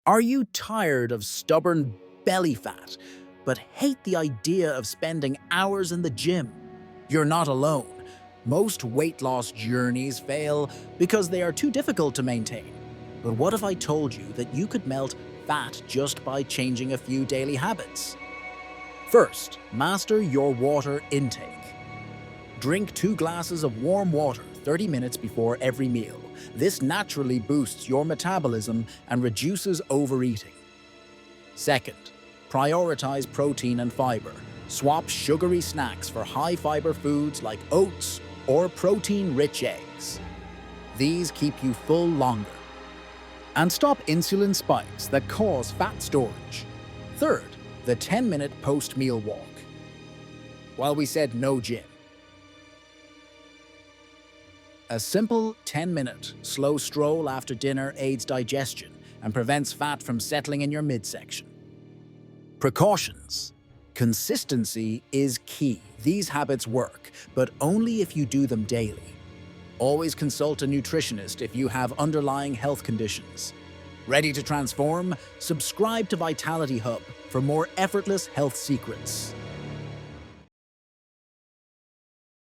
Are you tired of stubborn belly fat, but hate the idea of spending hours in the gym? You're not alone. Most weight loss journeys fail because they are too difficult to maintain. But what if I told you that you could melt fat just by changing a few daily habits? First, master your water intake. Drink 2 glasses of warm water 30 minutes before every meal. This naturally boosts your metabolism and reduces overeating. Second, prioritize protein and fiber. Swap sugary snacks for high-fiber foods like oats or protein-rich eggs. These keep you full longer. And stop insulin spikes that cause fat storage. Third, the 10-minute post-meal walk. While we said no gym, a simple 10-minute slow stroll after dinner aids digestion and prevents fat from settling in your midsection. Precautions. Consistency is key. These habits work, but only if you do them daily. Always consult a nutritionist if you have underlying health conditions. Ready to transform? Subscribe to Vitality Hub for more effortless health secrets.